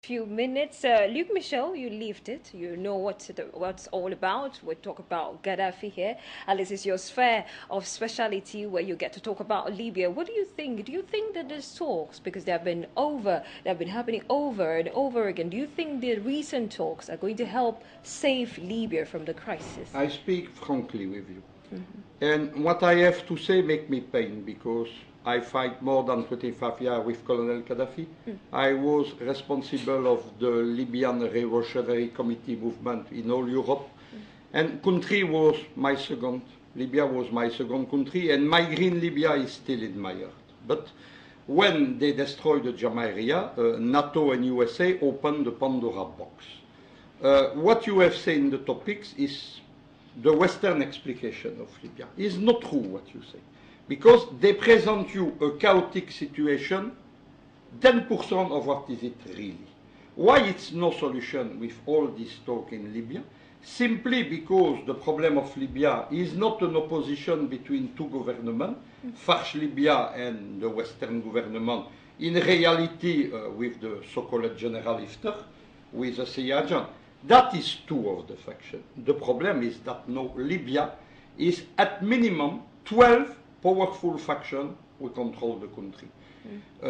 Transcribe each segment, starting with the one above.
Few minutes. Luc, Michel, you left it. You know what's all about. We talk about Gaddafi here. And this is your sphere of speciality where you get to talk about Libya. What do you think? Do you think that these talks, because they have been happening over and over again, do you think the recent talks are going to help save Libya from the crisis? I speak frankly with you. And what I have to say make me pain, because I fight more than 25 years with Colonel Gaddafi. I was responsible of the Libyan Revolutionary Committee movement in all Europe. And country was my second. Libya was my second country, and my green Libya is still in my heart. But when they destroyed the Jamahiriya, NATO and USA opened the Pandora box. What you have said in the topics is the Western explication of Libya. It's not true what you say, because they present you a chaotic situation, 10% of what is it really. Why it's no solution with all this talk in Libya? Simply because the problem of Libya is not an opposition between two governments, Farc Libya and the Western government, in reality with the so-called General Haftar, with the CIA agent. That is two of the factions. The problem is that now Libya is at minimum 12 powerful factions who control the country.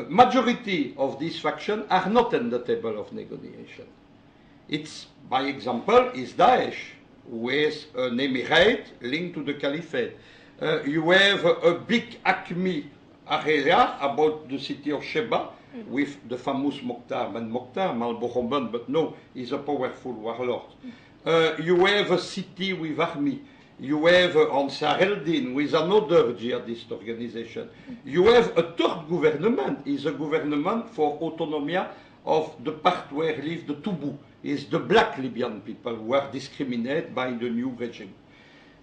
Majority of these factions are not on the table of negotiation. It's, by example, is Daesh, who is an emirate linked to the caliphate. You have a big Acme area about the city of Sheba, with the famous Mokhtar Ben Mokhtar, Malbohomban, but no, he's a powerful warlord. You have a city with army. You have Ansar el-Din with another jihadist organization. You have a third government, is a government for autonomy of the part where live the Tubu, is the black Libyan people who are discriminated by the new regime.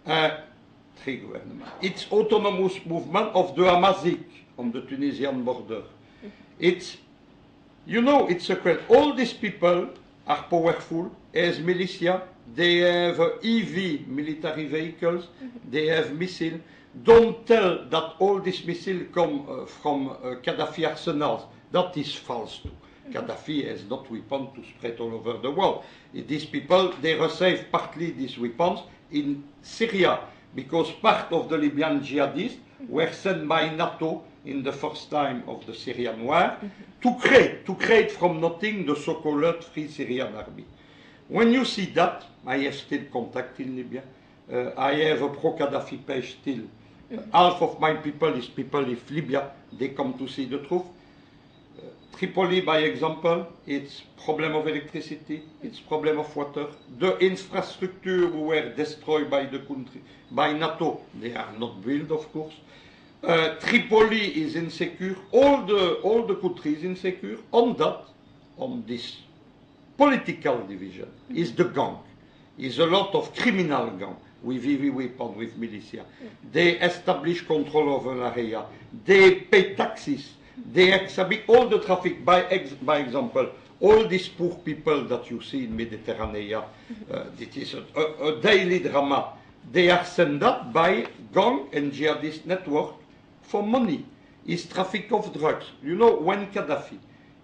Three governments. It's autonomous movement of the Amazic on the Tunisian border. It's, you know, it's a question. All these people are powerful as militia. They have EV military vehicles. They have missiles. Don't tell that all these missiles come from Gaddafi arsenals. That is false too. Gaddafi has not weapons to spread all over the world. These people, they receive partly these weapons in Syria, because part of the Libyan jihadists were sent by NATO in the first time of the Syrian war to create from nothing the so-called Free Syrian Army. When you see that, I have still contact in Libya. I have a pro-Gaddafi page still. Half of my people is people in Libya. They come to see the truth. Tripoli, by example, it's problem of electricity, it's problem of water. The infrastructure were destroyed by the country, by NATO. They are not built, of course. Tripoli is insecure. All the countries insecure. On this political division is the gang. Is a lot of criminal gang with heavy weapons, with militia. They establish control over an area. They pay taxes. They exhibit all the traffic. By example, all these poor people that you see in Mediterranean, it is a daily drama. They are sent up by gang and jihadist network for money. It's traffic of drugs. You know, when Gaddafi,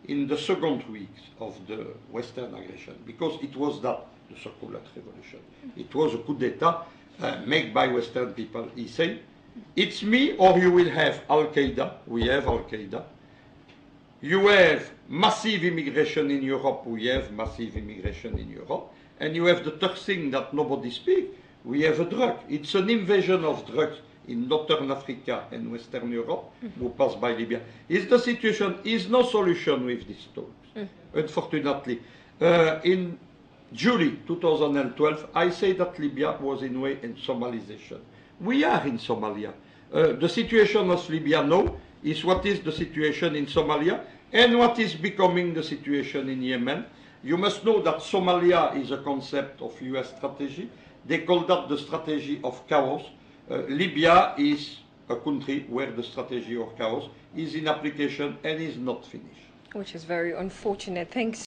in the second weeks of the Western aggression, because it was that, the so-called revolution, it was a coup d'etat made by Western people, he said, it's me or you will have Al-Qaeda. We have Al-Qaeda. You have massive immigration in Europe. We have massive immigration in Europe. And you have the third thing that nobody speaks. We have a drug. It's an invasion of drugs in Northern Africa and Western Europe who pass by Libya. Is the situation, is no solution with these talks, unfortunately. In July 2012, I say that Libya was in way in Somalization. We are in Somalia. The situation of Libya now is what is the situation in Somalia and what is becoming the situation in Yemen. You must know that Somalia is a concept of US strategy. They call that the strategy of chaos. Libya is a country where the strategy of chaos is in application and is not finished. Which is very unfortunate. Thanks.